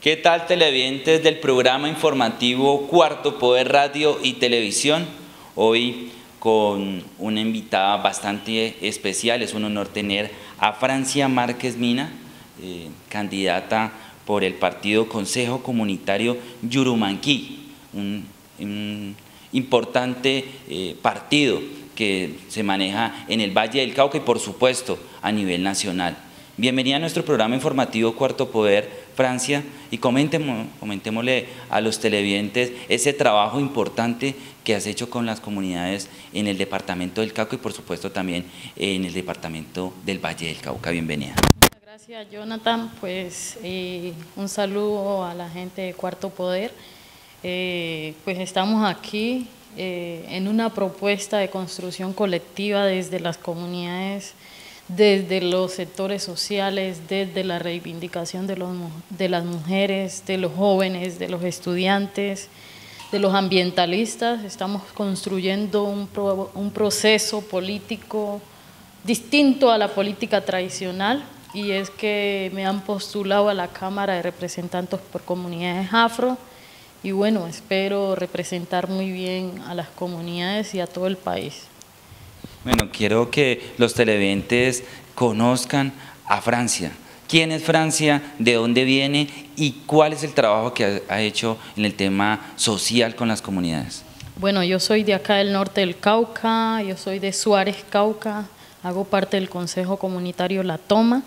¿Qué tal, televidentes del programa informativo Cuarto Poder Radio y Televisión? Hoy con una invitada bastante especial, es un honor tener a Francia Márquez Mina, candidata por el partido Consejo Comunitario Yurumanquí, un importante partido que se maneja en el Valle del Cauca y por supuesto a nivel nacional. Bienvenida a nuestro programa informativo Cuarto Poder, Francia, y comentémosle a los televidentes ese trabajo importante que has hecho con las comunidades en el departamento del Cauca y por supuesto también en el departamento del Valle del Cauca. Bienvenida. Muchas gracias, Jonathan. Pues un saludo a la gente de Cuarto Poder. Pues estamos aquí en una propuesta de construcción colectiva desde las comunidades, desde los sectores sociales, desde la reivindicación de las mujeres, de los jóvenes, de los estudiantes, de los ambientalistas. Estamos construyendo un proceso político distinto a la política tradicional, y es que me han postulado a la Cámara de Representantes por Comunidades Afro, y bueno, espero representar muy bien a las comunidades y a todo el país. Bueno, quiero que los televidentes conozcan a Francia. ¿Quién es Francia? ¿De dónde viene? ¿Y cuál es el trabajo que ha hecho en el tema social con las comunidades? Bueno, yo soy de acá del norte del Cauca, yo soy de Suárez, Cauca, hago parte del Consejo Comunitario La Toma,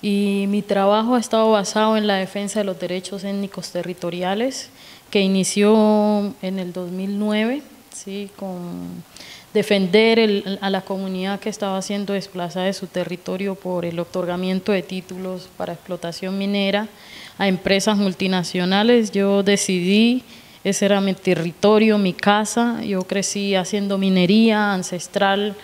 y mi trabajo ha estado basado en la defensa de los derechos étnicos territoriales, que inició en el 2009, ¿sí? Con defender a la comunidad que estaba siendo desplazada de su territorio por el otorgamiento de títulos para explotación minera a empresas multinacionales. Yo decidí, ese era mi territorio, mi casa. Yo crecí haciendo minería ancestral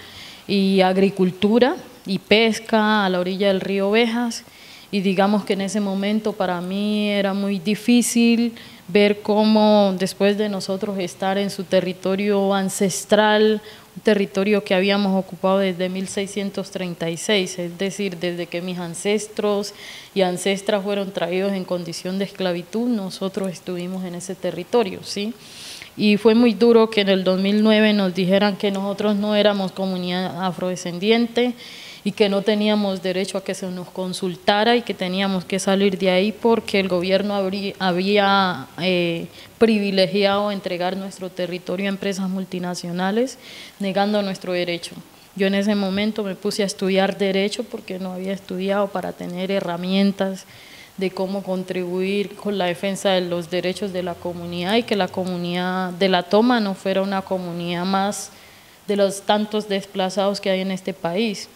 y agricultura y pesca a la orilla del río Ovejas, y digamos que en ese momento para mí era muy difícil ver cómo después de nosotros estar en su territorio ancestral, un territorio que habíamos ocupado desde 1636, es decir, desde que mis ancestros y ancestras fueron traídos en condición de esclavitud, nosotros estuvimos en ese territorio, ¿sí? Y fue muy duro que en el 2009 nos dijeran que nosotros no éramos comunidad afrodescendiente y que no teníamos derecho a que se nos consultara y que teníamos que salir de ahí porque el gobierno había privilegiado entregar nuestro territorio a empresas multinacionales, negando nuestro derecho. Yo en ese momento me puse a estudiar derecho porque no había estudiado, para tener herramientas de cómo contribuir con la defensa de los derechos de la comunidad y que la comunidad de La Toma no fuera una comunidad más de los tantos desplazados que hay en este país.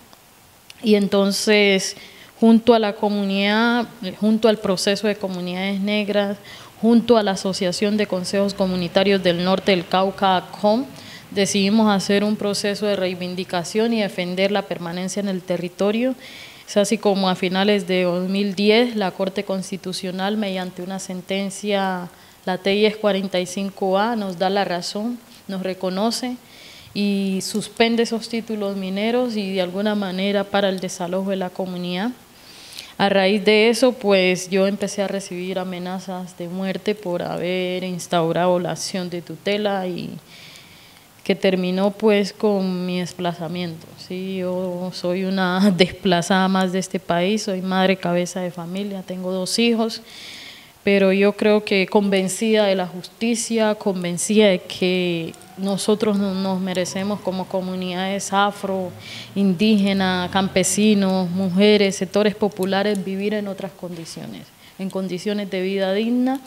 Y entonces, junto a la comunidad, junto al proceso de comunidades negras, junto a la Asociación de Consejos Comunitarios del Norte del Cauca, ACOM, decidimos hacer un proceso de reivindicación y defender la permanencia en el territorio. Es así como a finales de 2010 la Corte Constitucional, mediante una sentencia, la TIS 45A, nos da la razón, nos reconoce y suspende esos títulos mineros y de alguna manera para el desalojo de la comunidad. A raíz de eso, pues yo empecé a recibir amenazas de muerte por haber instaurado la acción de tutela, y que terminó pues con mi desplazamiento. Sí, yo soy una desplazada más de este país, soy madre cabeza de familia, tengo 2 hijos, pero yo creo que convencida de la justicia, convencida de que nosotros nos merecemos como comunidades afro, indígenas, campesinos, mujeres, sectores populares, vivir en otras condiciones, en condiciones de vida digna,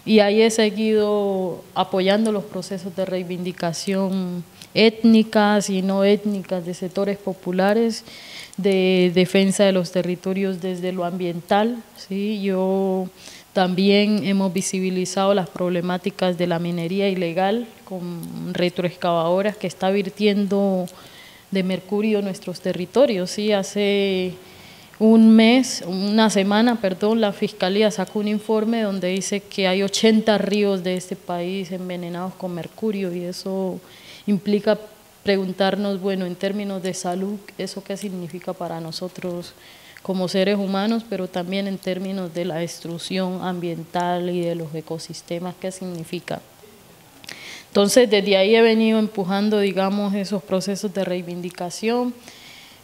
y ahí he seguido apoyando los procesos de reivindicación étnicas y no étnicas de sectores populares, de defensa de los territorios desde lo ambiental, ¿sí? Yo también hemos visibilizado las problemáticas de la minería ilegal con retroexcavadoras que está virtiendo de mercurio en nuestros territorios, ¿sí? Hace una semana, la Fiscalía sacó un informe donde dice que hay 80 ríos de este país envenenados con mercurio, y eso implica preguntarnos, bueno, en términos de salud, ¿eso qué significa para nosotros como seres humanos, pero también en términos de la destrucción ambiental y de los ecosistemas que significa. Entonces, desde ahí he venido empujando, digamos, esos procesos de reivindicación.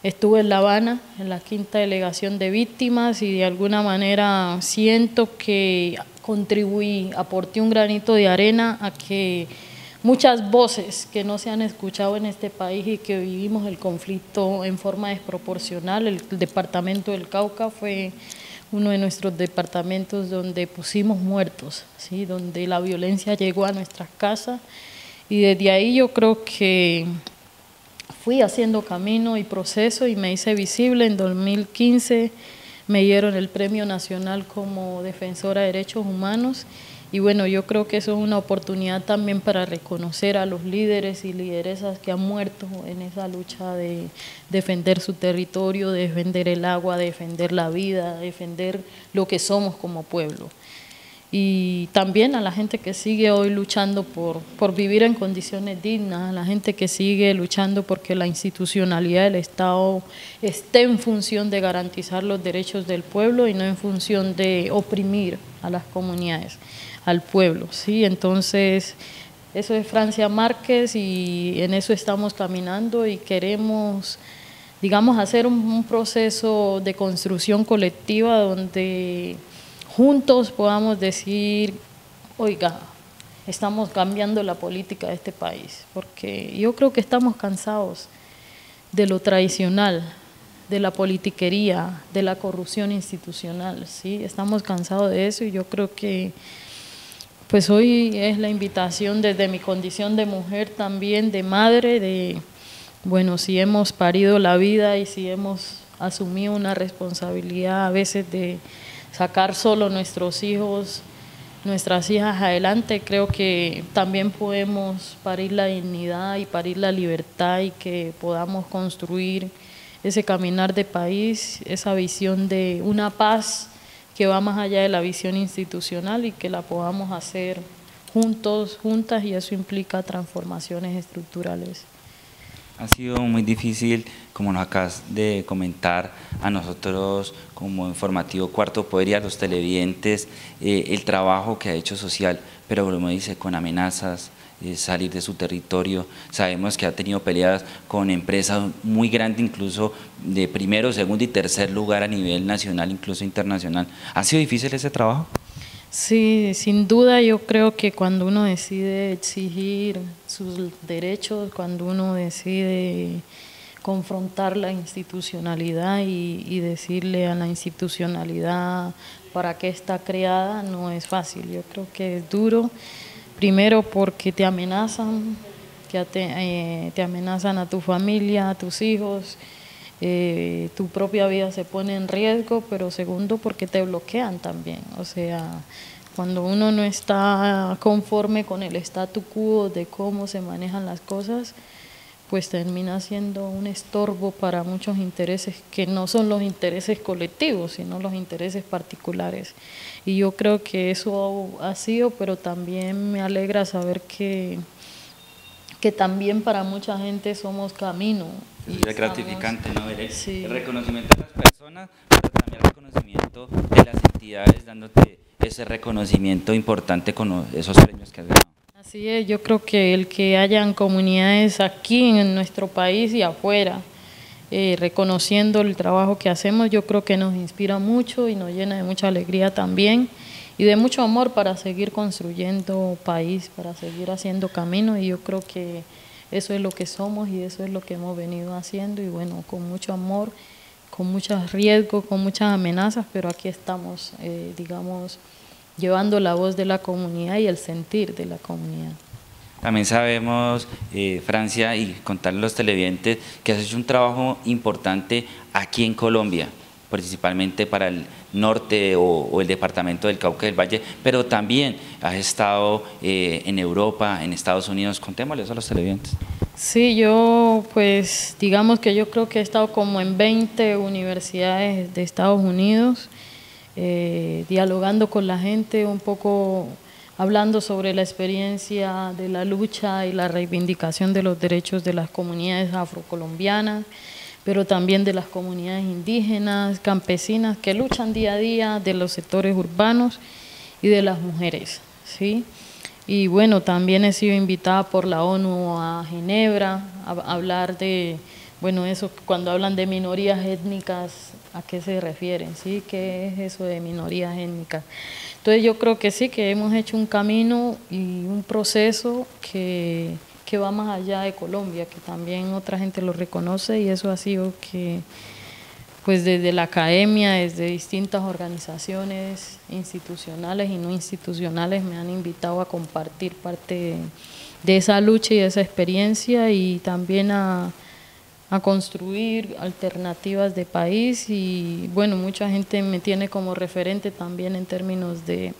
Estuve en La Habana, en la 5ª Delegación de Víctimas, y de alguna manera siento que contribuí, aporté un granito de arena a que muchas voces que no se han escuchado en este país y que vivimos el conflicto en forma desproporcional. El departamento del Cauca fue uno de nuestros departamentos donde pusimos muertos, ¿sí? Donde la violencia llegó a nuestras casas, y desde ahí yo creo que fui haciendo camino y proceso y me hice visible. En 2015 me dieron el Premio Nacional como Defensora de Derechos Humanos, y bueno, yo creo que eso es una oportunidad también para reconocer a los líderes y lideresas que han muerto en esa lucha de defender su territorio, de defender el agua, de defender la vida, de defender lo que somos como pueblo. Y también a la gente que sigue hoy luchando por vivir en condiciones dignas, a la gente que sigue luchando porque la institucionalidad del Estado esté en función de garantizar los derechos del pueblo y no en función de oprimir a las comunidades, al pueblo, ¿sí? Entonces, eso es Francia Márquez y en eso estamos caminando y queremos, digamos, hacer un proceso de construcción colectiva donde juntos podamos decir, oiga, estamos cambiando la política de este país, porque yo creo que estamos cansados de lo tradicional, de la politiquería, de la corrupción institucional, ¿sí? Estamos cansados de eso y yo creo que pues hoy es la invitación desde mi condición de mujer también, de madre, de, bueno, si hemos parido la vida y si hemos asumido una responsabilidad a veces de sacar solo nuestros hijos, nuestras hijas adelante, creo que también podemos parir la dignidad y parir la libertad y que podamos construir ese caminar de país, esa visión de una paz que va más allá de la visión institucional y que la podamos hacer juntos, juntas, y eso implica transformaciones estructurales. Ha sido muy difícil, como nos acabas de comentar, a nosotros como Informativo Cuarto Poder y a los televidentes, el trabajo que ha hecho social, pero como dice, con amenazas, salir de su territorio. Sabemos que ha tenido peleas con empresas muy grandes, incluso de primero, segundo y tercer lugar a nivel nacional, incluso internacional. ¿Ha sido difícil ese trabajo? Sí, sin duda yo creo que cuando uno decide exigir sus derechos, cuando uno decide confrontar la institucionalidad y decirle a la institucionalidad para qué está creada, no es fácil. Yo creo que es duro, primero porque te amenazan, te amenazan a tu familia, a tus hijos, tu propia vida se pone en riesgo, pero segundo porque te bloquean también. O sea, cuando uno no está conforme con el statu quo de cómo se manejan las cosas, pues termina siendo un estorbo para muchos intereses que no son los intereses colectivos, sino los intereses particulares. Y yo creo que eso ha sido, pero también me alegra saber que también para mucha gente somos camino. Es gratificante, ¿no? Sí. El reconocimiento de las personas, pero también el reconocimiento de las entidades, dándote ese reconocimiento importante con esos premios que has ganado. Así es, yo creo que el que hayan comunidades aquí en nuestro país y afuera, reconociendo el trabajo que hacemos, yo creo que nos inspira mucho y nos llena de mucha alegría también y de mucho amor para seguir construyendo país, para seguir haciendo camino, y yo creo que eso es lo que somos y eso es lo que hemos venido haciendo, y bueno, con mucho amor, con muchos riesgos, con muchas amenazas, pero aquí estamos, digamos, llevando la voz de la comunidad y el sentir de la comunidad. También sabemos, Francia, y contarle a los televidentes, que has hecho un trabajo importante aquí en Colombia, principalmente para el norte o el departamento del Cauca del Valle, pero también has estado en Europa, en Estados Unidos. Contémosle eso a los televidentes. Sí, yo pues digamos que yo creo que he estado como en 20 universidades de Estados Unidos, dialogando con la gente, un poco hablando sobre la experiencia de la lucha y la reivindicación de los derechos de las comunidades afrocolombianas, pero también de las comunidades indígenas, campesinas que luchan día a día, de los sectores urbanos y de las mujeres, ¿sí? Y bueno, también he sido invitada por la ONU a Ginebra a hablar de, bueno, eso, cuando hablan de minorías étnicas, ¿a qué se refieren? ¿Sí? ¿Qué es eso de minorías étnicas? Entonces yo creo que sí, que hemos hecho un camino y un proceso que va más allá de Colombia, que también otra gente lo reconoce, y eso ha sido que pues desde la academia, desde distintas organizaciones institucionales y no institucionales me han invitado a compartir parte de esa lucha y de esa experiencia, y también a construir alternativas de país. Y bueno, mucha gente me tiene como referente también en términos de,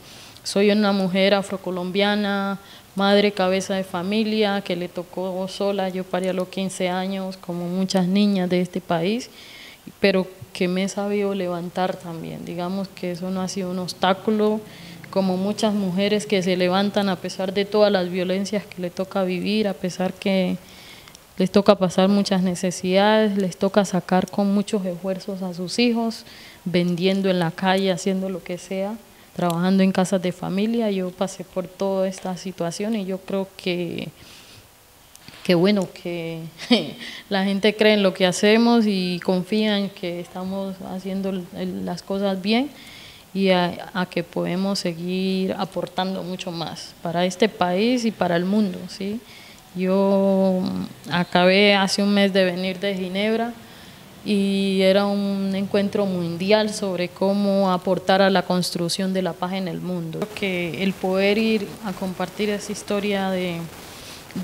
soy una mujer afrocolombiana, madre, cabeza de familia, que le tocó sola, yo parí a los 15 años, como muchas niñas de este país, pero que me he sabido levantar también. Digamos que eso no ha sido un obstáculo, como muchas mujeres que se levantan a pesar de todas las violencias que le toca vivir, a pesar que les toca pasar muchas necesidades, les toca sacar con muchos esfuerzos a sus hijos, vendiendo en la calle, haciendo lo que sea, trabajando en casas de familia. Yo pasé por toda esta situación y yo creo que bueno, que la gente cree en lo que hacemos y confía en que estamos haciendo las cosas bien, y a que podemos seguir aportando mucho más para este país y para el mundo, ¿sí? Yo acabé hace un mes de venir de Ginebra y era un encuentro mundial sobre cómo aportar a la construcción de la paz en el mundo. Creo que el poder ir a compartir esa historia de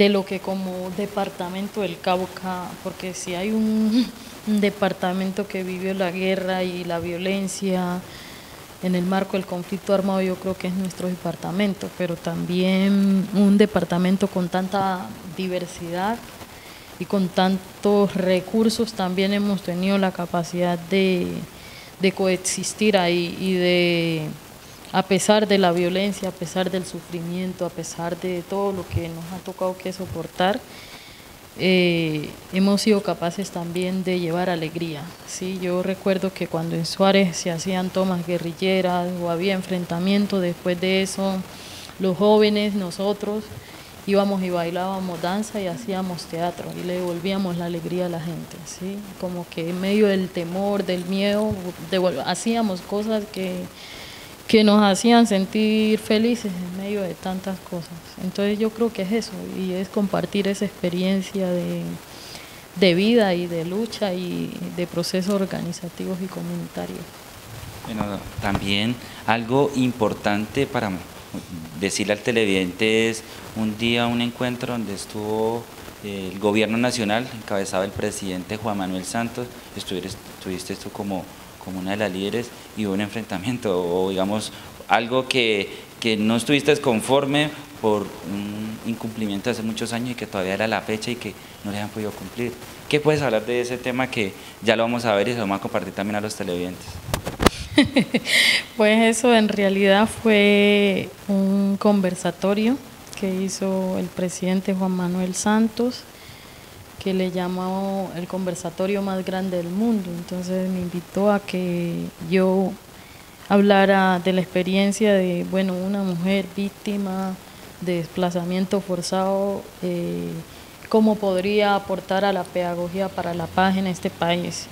lo que como departamento del Cauca, porque si hay un departamento que vivió la guerra y la violencia en el marco del conflicto armado, yo creo que es nuestro departamento, pero también un departamento con tanta diversidad y con tantos recursos, también hemos tenido la capacidad de coexistir ahí y de, a pesar de la violencia, a pesar del sufrimiento, a pesar de todo lo que nos ha tocado que soportar, hemos sido capaces también de llevar alegría, ¿sí? Yo recuerdo que cuando en Suárez se hacían tomas guerrilleras o había enfrentamiento, después de eso los jóvenes, nosotros, íbamos y bailábamos danza y hacíamos teatro y le devolvíamos la alegría a la gente, ¿sí? Como que en medio del temor, del miedo, hacíamos cosas que nos hacían sentir felices en medio de tantas cosas. Entonces yo creo que es eso, y es compartir esa experiencia de vida y de lucha y de procesos organizativos y comunitarios. Bueno, también algo importante para decirle al televidente es un día, un encuentro donde estuvo el gobierno nacional, encabezado el presidente Juan Manuel Santos, estuviste tú como una de las líderes, y hubo un enfrentamiento o digamos algo que no estuviste conforme por un incumplimiento de hace muchos años y que todavía era la fecha y que no le han podido cumplir. ¿Qué puedes hablar de ese tema que ya lo vamos a ver y se lo vamos a compartir también a los televidentes? Pues eso en realidad fue un conversatorio que hizo el presidente Juan Manuel Santos, que le llamó el conversatorio más grande del mundo. Entonces me invitó a que yo hablara de la experiencia de, bueno, una mujer víctima de desplazamiento forzado, cómo podría aportar a la pedagogía para la paz en este país.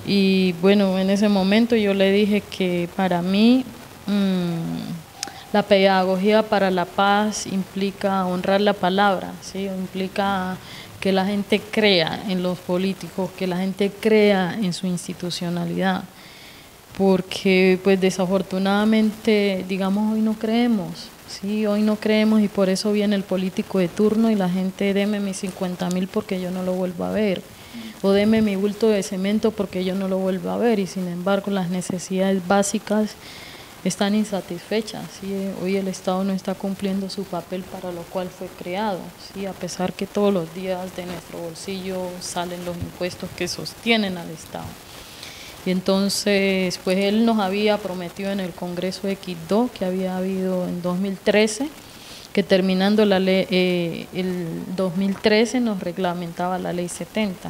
Y bueno, en ese momento yo le dije que para mí la pedagogía para la paz implica honrar la palabra, ¿sí? Implica que la gente crea en los políticos, que la gente crea en su institucionalidad, porque pues desafortunadamente, digamos, hoy no creemos, ¿sí? Hoy no creemos, y por eso viene el político de turno y la gente, deme mis 50.000 porque yo no lo vuelvo a ver, o deme mi bulto de cemento porque yo no lo vuelvo a ver, y sin embargo las necesidades básicas están insatisfechas, ¿sí? Hoy el Estado no está cumpliendo su papel para lo cual fue creado, ¿sí? A pesar que todos los días de nuestro bolsillo salen los impuestos que sostienen al Estado. Y entonces, pues él nos había prometido en el Congreso de Quibdó, que había habido en 2013, que terminando la ley, el 2013 nos reglamentaba la Ley 70.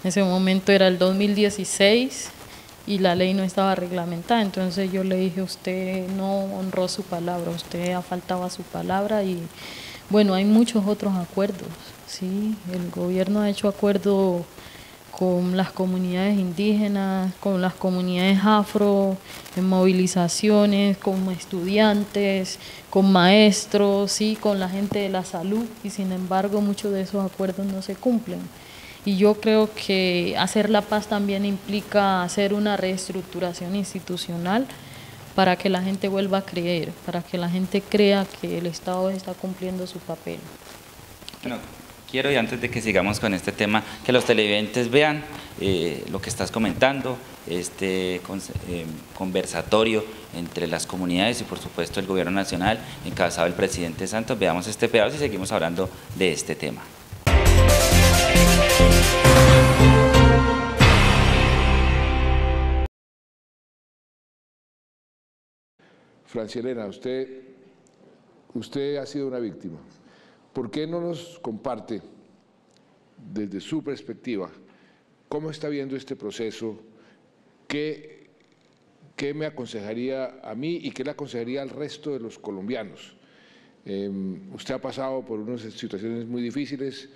En ese momento era el 2016 y la ley no estaba reglamentada, entonces yo le dije, usted no honró su palabra, usted ha faltado a su palabra y bueno, hay muchos otros acuerdos, ¿sí? El gobierno ha hecho acuerdos con las comunidades indígenas, con las comunidades afro, en movilizaciones, con estudiantes, con maestros, ¿sí? Con la gente de la salud y sin embargo muchos de esos acuerdos no se cumplen. Y yo creo que hacer la paz también implica hacer una reestructuración institucional para que la gente vuelva a creer, para que la gente crea que el Estado está cumpliendo su papel. Bueno, quiero, y antes de que sigamos con este tema, que los televidentes vean lo que estás comentando, este conversatorio entre las comunidades y por supuesto el gobierno nacional, encabezado el presidente Santos. Veamos este pedazo y seguimos hablando de este tema. Francielena, usted ha sido una víctima. ¿Por qué no nos comparte, desde su perspectiva, cómo está viendo este proceso? ¿Qué me aconsejaría a mí y qué le aconsejaría al resto de los colombianos? Usted ha pasado por unas situaciones muy difíciles,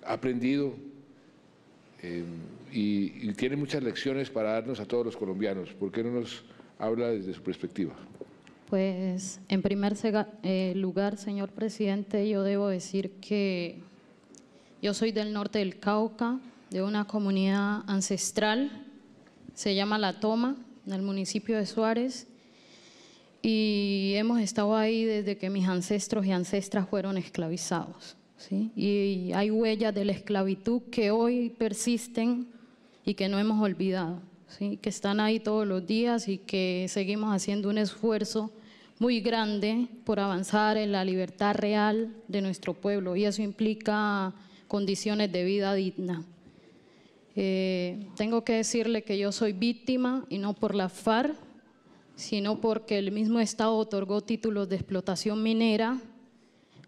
ha aprendido y tiene muchas lecciones para darnos a todos los colombianos. ¿Por qué no nos habla desde su perspectiva? Pues en primer lugar, señor presidente, yo debo decir que yo soy del norte del Cauca, de una comunidad ancestral, se llama La Toma, en el municipio de Suárez, y hemos estado ahí desde que mis ancestros y ancestras fueron esclavizados, ¿sí? Y hay huellas de la esclavitud que hoy persisten y que no hemos olvidado, ¿sí? Que están ahí todos los días y que seguimos haciendo un esfuerzo muy grande por avanzar en la libertad real de nuestro pueblo y eso implica condiciones de vida digna. Tengo que decirle que yo soy víctima y no por la FARC, sino porque el mismo Estado otorgó títulos de explotación minera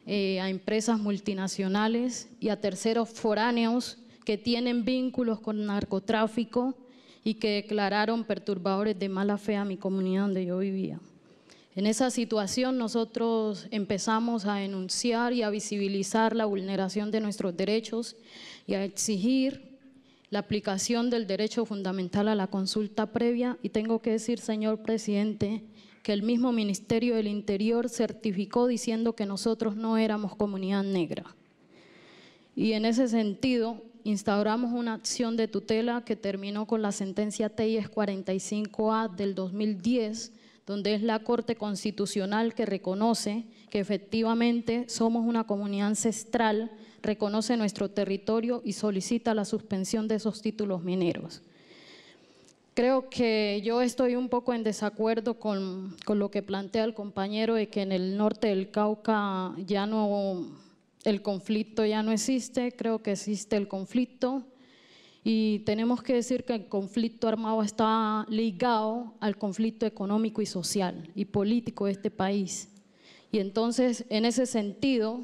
a empresas multinacionales y a terceros foráneos que tienen vínculos con narcotráfico y que declararon perturbadores de mala fe a mi comunidad donde yo vivía. En esa situación nosotros empezamos a denunciar y a visibilizar la vulneración de nuestros derechos y a exigir la aplicación del derecho fundamental a la consulta previa y tengo que decir, señor presidente, que el mismo Ministerio del Interior certificó diciendo que nosotros no éramos comunidad negra. Y en ese sentido instauramos una acción de tutela que terminó con la sentencia TEIES 45A del 2010, donde es la Corte Constitucional que reconoce que efectivamente somos una comunidad ancestral, reconoce nuestro territorio y solicita la suspensión de esos títulos mineros. Creo que yo estoy un poco en desacuerdo con lo que plantea el compañero de que en el norte del Cauca el conflicto ya no existe. Creo que existe el conflicto y tenemos que decir que el conflicto armado está ligado al conflicto económico y social y político de este país. Y entonces, en ese sentido,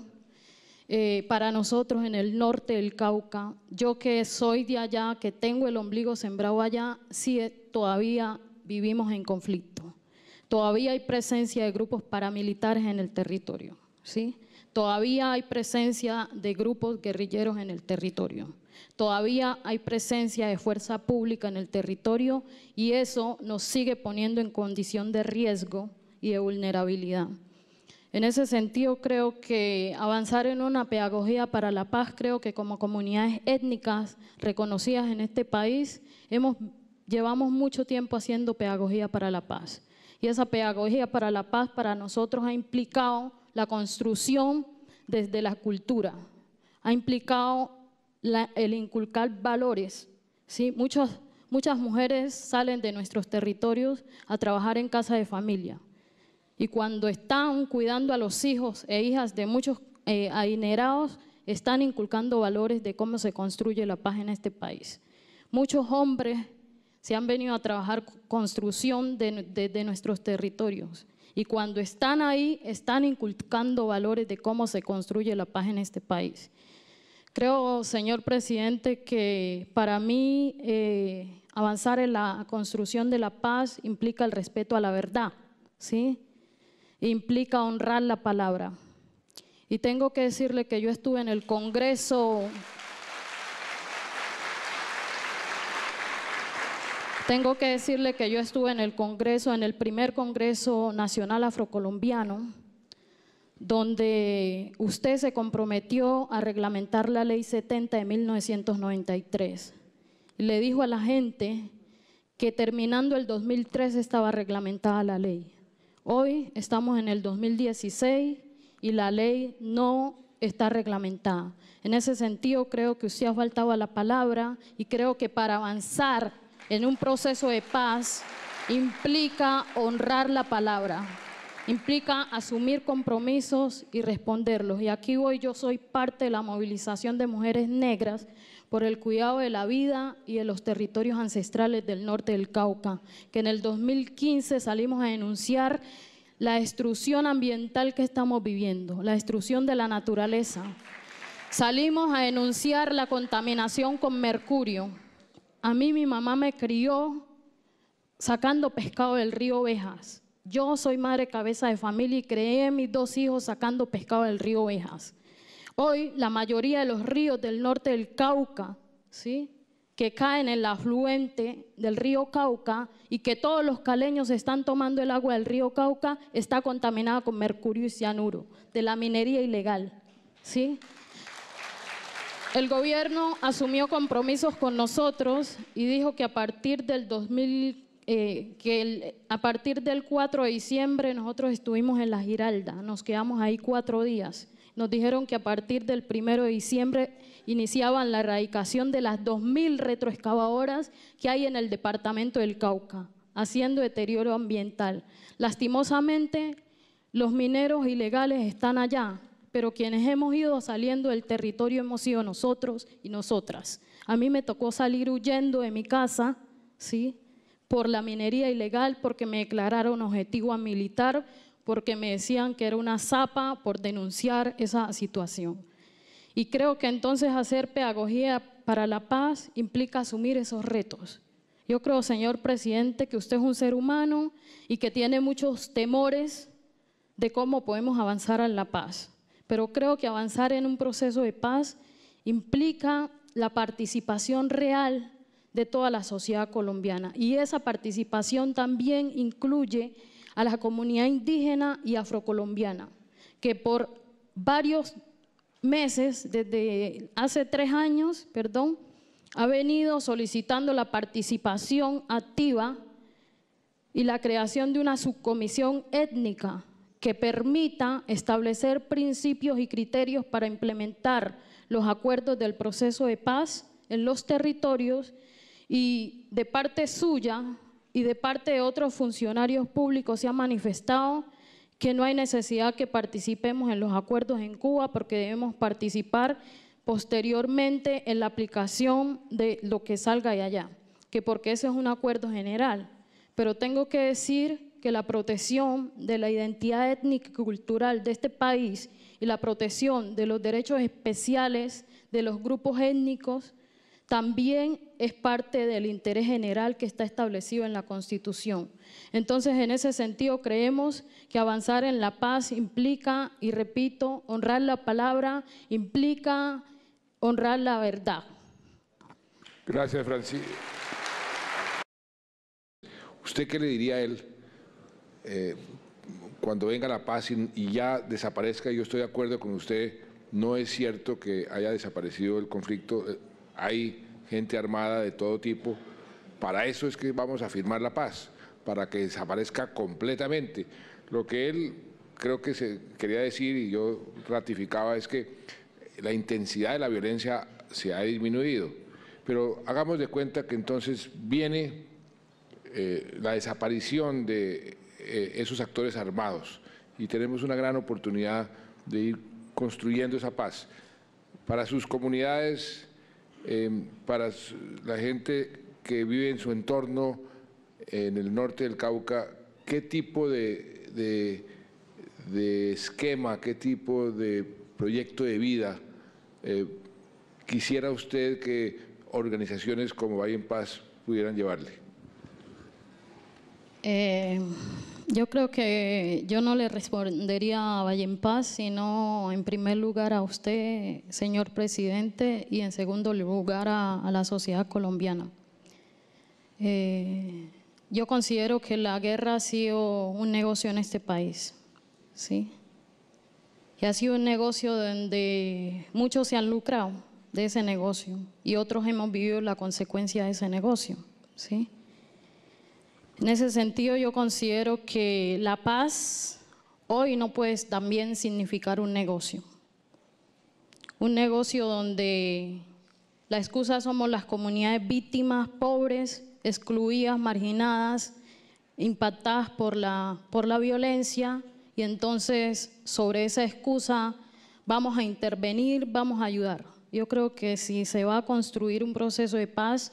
para nosotros en el norte del Cauca, yo que soy de allá, que tengo el ombligo sembrado allá, sí todavía vivimos en conflicto. Todavía hay presencia de grupos paramilitares en el territorio, ¿sí? Todavía hay presencia de grupos guerrilleros en el territorio. Todavía hay presencia de fuerza pública en el territorio y eso nos sigue poniendo en condición de riesgo y de vulnerabilidad. En ese sentido, creo que avanzar en una pedagogía para la paz, creo que como comunidades étnicas reconocidas en este país, llevamos mucho tiempo haciendo pedagogía para la paz. Y esa pedagogía para la paz para nosotros ha implicado la construcción desde la cultura, ha implicado el inculcar valores, ¿sí? Muchas mujeres salen de nuestros territorios a trabajar en casa de familia y cuando están cuidando a los hijos e hijas de muchos adinerados, están inculcando valores de cómo se construye la paz en este país. Muchos hombres se han venido a trabajar construcción de nuestros territorios y cuando están ahí, están inculcando valores de cómo se construye la paz en este país. Creo, señor presidente, que para mí avanzar en la construcción de la paz implica el respeto a la verdad, ¿sí? Implica honrar la palabra. Y tengo que decirle que yo estuve en el Congreso, en el primer Congreso Nacional Afrocolombiano, donde usted se comprometió a reglamentar la Ley 70 de 1993. Y le dijo a la gente que terminando el 2003 estaba reglamentada la ley. Hoy estamos en el 2016 y la ley no está reglamentada. En ese sentido, creo que usted ha faltado a la palabra y creo que para avanzar en un proceso de paz implica honrar la palabra. Implica asumir compromisos y responderlos. Y aquí voy, yo soy parte de la movilización de mujeres negras por el cuidado de la vida y de los territorios ancestrales del norte del Cauca, que en el 2015 salimos a denunciar la destrucción ambiental que estamos viviendo, la destrucción de la naturaleza. Salimos a denunciar la contaminación con mercurio. A mí mi mamá me crió sacando pescado del río Ovejas. Yo soy madre cabeza de familia y crié a mis 2 hijos sacando pescado del río Ovejas. Hoy la mayoría de los ríos del norte del Cauca, ¿sí?, que caen en el afluente del río Cauca y que todos los caleños están tomando el agua del río Cauca, está contaminada con mercurio y cianuro, de la minería ilegal, ¿sí? El gobierno asumió compromisos con nosotros y dijo que a partir del 4 de diciembre nosotros estuvimos en La Giralda, nos quedamos ahí 4 días. Nos dijeron que a partir del 1 de diciembre iniciaban la erradicación de las 2000 retroexcavadoras que hay en el departamento del Cauca, haciendo deterioro ambiental. Lastimosamente, los mineros ilegales están allá, pero quienes hemos ido saliendo del territorio hemos sido nosotros y nosotras. A mí me tocó salir huyendo de mi casa, ¿sí?, por la minería ilegal, porque me declararon objetivo militar, porque me decían que era una zapa por denunciar esa situación. Y creo que entonces hacer pedagogía para la paz implica asumir esos retos. Yo creo, señor presidente, que usted es un ser humano y que tiene muchos temores de cómo podemos avanzar en la paz. Pero creo que avanzar en un proceso de paz implica la participación real de toda la sociedad colombiana. Y esa participación también incluye a la comunidad indígena y afrocolombiana, que por varios meses, desde hace 3 años, ha venido solicitando la participación activa y la creación de una subcomisión étnica que permita establecer principios y criterios para implementar los acuerdos del proceso de paz en los territorios. Y de parte suya y de parte de otros funcionarios públicos se ha manifestado que no hay necesidad que participemos en los acuerdos en Cuba porque debemos participar posteriormente en la aplicación de lo que salga de allá, que porque ese es un acuerdo general. Pero tengo que decir que la protección de la identidad étnica y cultural de este país y la protección de los derechos especiales de los grupos étnicos también es parte del interés general que está establecido en la Constitución. Entonces, en ese sentido, creemos que avanzar en la paz implica, y repito, honrar la palabra, implica honrar la verdad. Gracias, Francis. ¿Usted qué le diría a él cuando venga la paz y ya desaparezca? Yo estoy de acuerdo con usted, no es cierto que haya desaparecido el conflicto. Hay gente armada de todo tipo. Para eso es que vamos a firmar la paz, para que desaparezca completamente. Lo que él creo que se quería decir, y yo ratificaba, es que la intensidad de la violencia se ha disminuido. Pero hagamos de cuenta que entonces viene la desaparición de esos actores armados y tenemos una gran oportunidad de ir construyendo esa paz. Para sus comunidades, para la gente que vive en su entorno, en el norte del Cauca, ¿qué tipo de esquema, qué tipo de proyecto de vida quisiera usted que organizaciones como Valle en Paz pudieran llevarle? Yo creo que yo no le respondería a Valle en Paz, sino en primer lugar a usted, señor presidente, y en segundo lugar a la sociedad colombiana. Yo considero que la guerra ha sido un negocio en este país, ¿sí? Y ha sido un negocio donde muchos se han lucrado de ese negocio y otros hemos vivido la consecuencia de ese negocio, ¿sí? En ese sentido, yo considero que la paz hoy no puede también significar un negocio donde la excusa somos las comunidades víctimas, pobres, excluidas, marginadas, impactadas por la violencia, y entonces sobre esa excusa vamos a intervenir, vamos a ayudar. Yo creo que si se va a construir un proceso de paz,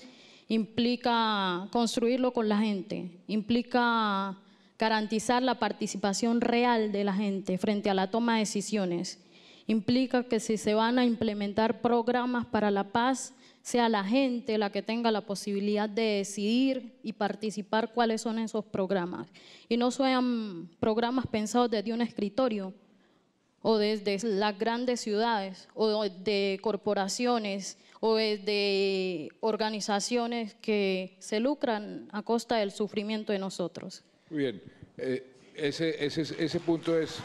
implica construirlo con la gente, implica garantizar la participación real de la gente frente a la toma de decisiones, implica que si se van a implementar programas para la paz, sea la gente la que tenga la posibilidad de decidir y participar cuáles son esos programas, y no sean programas pensados desde un escritorio o desde las grandes ciudades o de corporaciones o de organizaciones que se lucran a costa del sufrimiento de nosotros. Muy bien, ese punto es…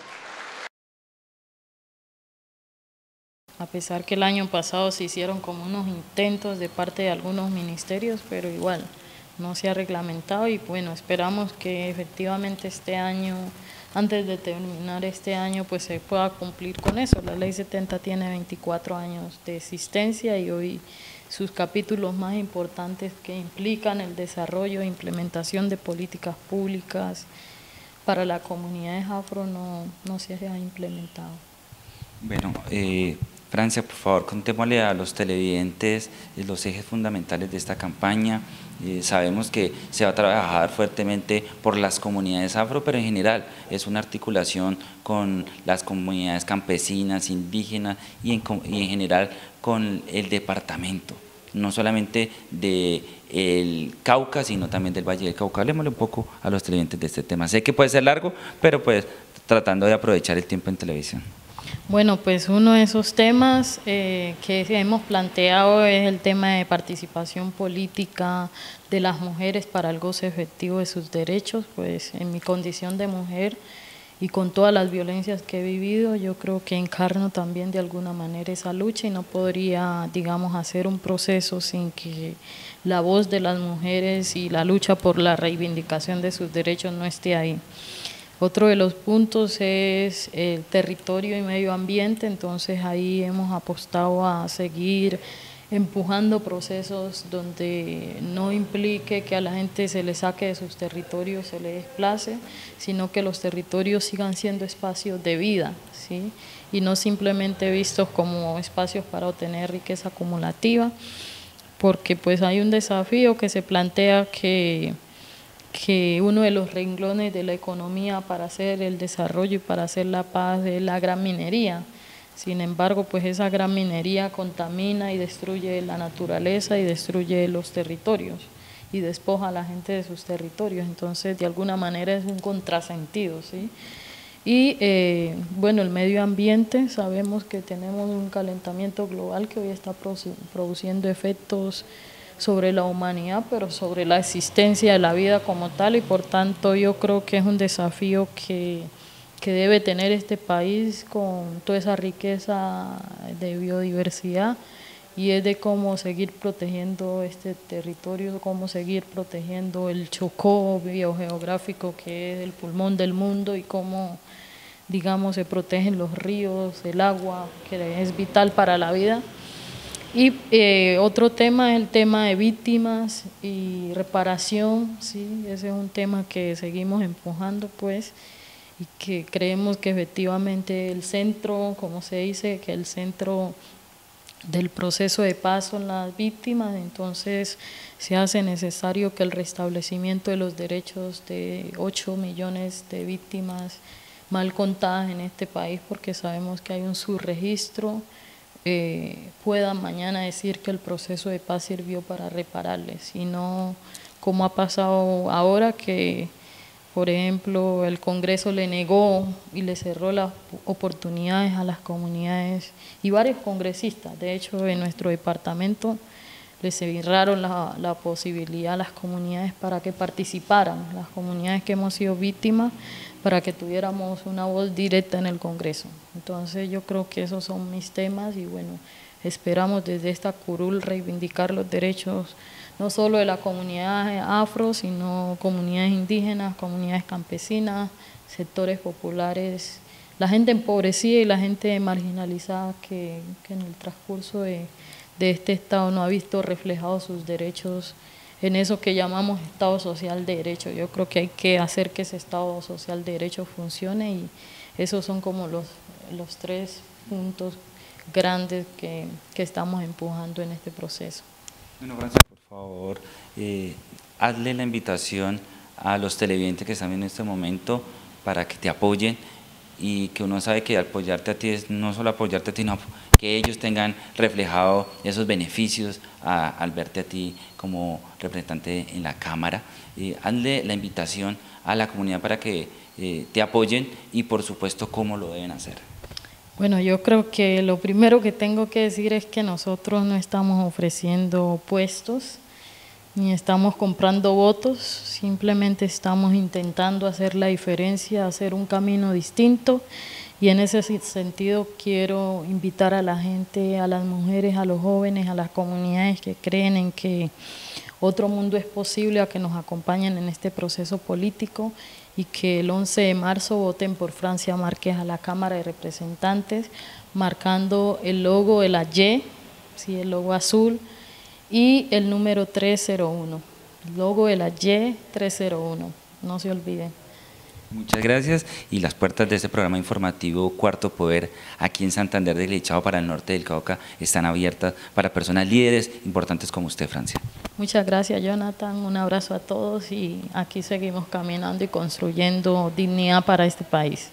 A pesar que el año pasado se hicieron como unos intentos de parte de algunos ministerios, pero igual no se ha reglamentado, y bueno, esperamos que efectivamente este año, antes de terminar este año, pues se pueda cumplir con eso. La Ley 70 tiene 24 años de existencia y hoy sus capítulos más importantes, que implican el desarrollo e implementación de políticas públicas para las comunidades afro, no se ha implementado. Bueno, Francia, por favor, contémosle a los televidentes los ejes fundamentales de esta campaña. Sabemos que se va a trabajar fuertemente por las comunidades afro, pero en general es una articulación con las comunidades campesinas, indígenas y en general con el departamento, no solamente del Cauca, sino también del Valle del Cauca. Hablemosle un poco a los televidentes de este tema. Sé que puede ser largo, pero pues tratando de aprovechar el tiempo en televisión. Bueno, pues uno de esos temas que hemos planteado es el tema de participación política de las mujeres para el goce efectivo de sus derechos. Pues en mi condición de mujer y con todas las violencias que he vivido, yo creo que encarno también de alguna manera esa lucha, y no podría, digamos, hacer un proceso sin que la voz de las mujeres y la lucha por la reivindicación de sus derechos no esté ahí. Otro de los puntos es el territorio y medio ambiente, entonces ahí hemos apostado a seguir empujando procesos donde no implique que a la gente se le saque de sus territorios, se le desplace, sino que los territorios sigan siendo espacios de vida, ¿sí? Y no simplemente vistos como espacios para obtener riqueza acumulativa, porque pues hay un desafío que se plantea que uno de los renglones de la economía para hacer el desarrollo y para hacer la paz es la gran minería. Sin embargo, pues esa gran minería contamina y destruye la naturaleza y destruye los territorios y despoja a la gente de sus territorios. Entonces, de alguna manera es un contrasentido, ¿sí? Y bueno, el medio ambiente, sabemos que tenemos un calentamiento global que hoy está produciendo efectos sobre la humanidad, pero sobre la existencia de la vida como tal, y por tanto yo creo que es un desafío que debe tener este país con toda esa riqueza de biodiversidad, y es de cómo seguir protegiendo este territorio, cómo seguir protegiendo el Chocó biogeográfico, que es el pulmón del mundo, y cómo, digamos, se protegen los ríos, el agua, que es vital para la vida. Y otro tema es el tema de víctimas y reparación, ¿sí? Ese es un tema que seguimos empujando, pues, y que creemos que efectivamente el centro, como se dice, que el centro del proceso de paz son las víctimas. Entonces se hace necesario que el restablecimiento de los derechos de 8 millones de víctimas mal contadas en este país, porque sabemos que hay un subregistro puedan mañana decir que el proceso de paz sirvió para repararles, sino como ha pasado ahora que, por ejemplo, el Congreso le negó y le cerró las oportunidades a las comunidades y varios congresistas. De hecho, en nuestro departamento les cerraron la posibilidad a las comunidades para que participaran, las comunidades que hemos sido víctimas, para que tuviéramos una voz directa en el Congreso. Entonces yo creo que esos son mis temas y bueno, esperamos desde esta curul reivindicar los derechos no solo de la comunidad afro, sino comunidades indígenas, comunidades campesinas, sectores populares, la gente empobrecida y la gente marginalizada que en el transcurso de este Estado no ha visto reflejados sus derechos en eso que llamamos Estado Social de Derecho. Yo creo que hay que hacer que ese Estado Social de Derecho funcione y esos son como los 3 puntos grandes que estamos empujando en este proceso. Bueno, Francia, por favor, hazle la invitación a los televidentes que están viendo en este momento para que te apoyen y que uno sabe que apoyarte a ti es no solo apoyarte a ti, sino que ellos tengan reflejado esos beneficios al verte a ti como representante en la Cámara. Hazle la invitación a la comunidad para que te apoyen y por supuesto cómo lo deben hacer. Bueno, yo creo que lo primero que tengo que decir es que nosotros no estamos ofreciendo puestos ni estamos comprando votos, simplemente estamos intentando hacer la diferencia, hacer un camino distinto y en ese sentido quiero invitar a la gente, a las mujeres, a los jóvenes, a las comunidades que creen en que otro mundo es posible, a que nos acompañen en este proceso político y que el 11 de marzo voten por Francia Márquez a la Cámara de Representantes, marcando el logo de la Y, ¿sí? El logo azul, y el número 301, el logo de la Y 301, no se olviden. Muchas gracias y las puertas de este programa informativo Cuarto Poder aquí en Santander de Gleichao para el norte del Cauca están abiertas para personas líderes importantes como usted, Francia. Muchas gracias, Jonathan, un abrazo a todos y aquí seguimos caminando y construyendo dignidad para este país.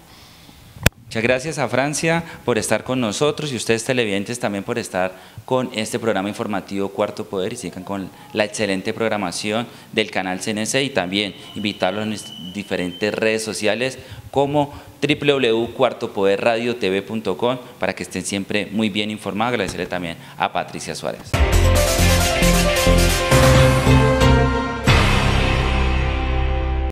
Muchas gracias a Francia por estar con nosotros y ustedes televidentes también por estar con este programa informativo Cuarto Poder y sigan con la excelente programación del canal CNC y también invitarlos a nuestras diferentes redes sociales como www.cuartopoderradiotv.com para que estén siempre muy bien informados. Agradecerle también a Patricia Suárez.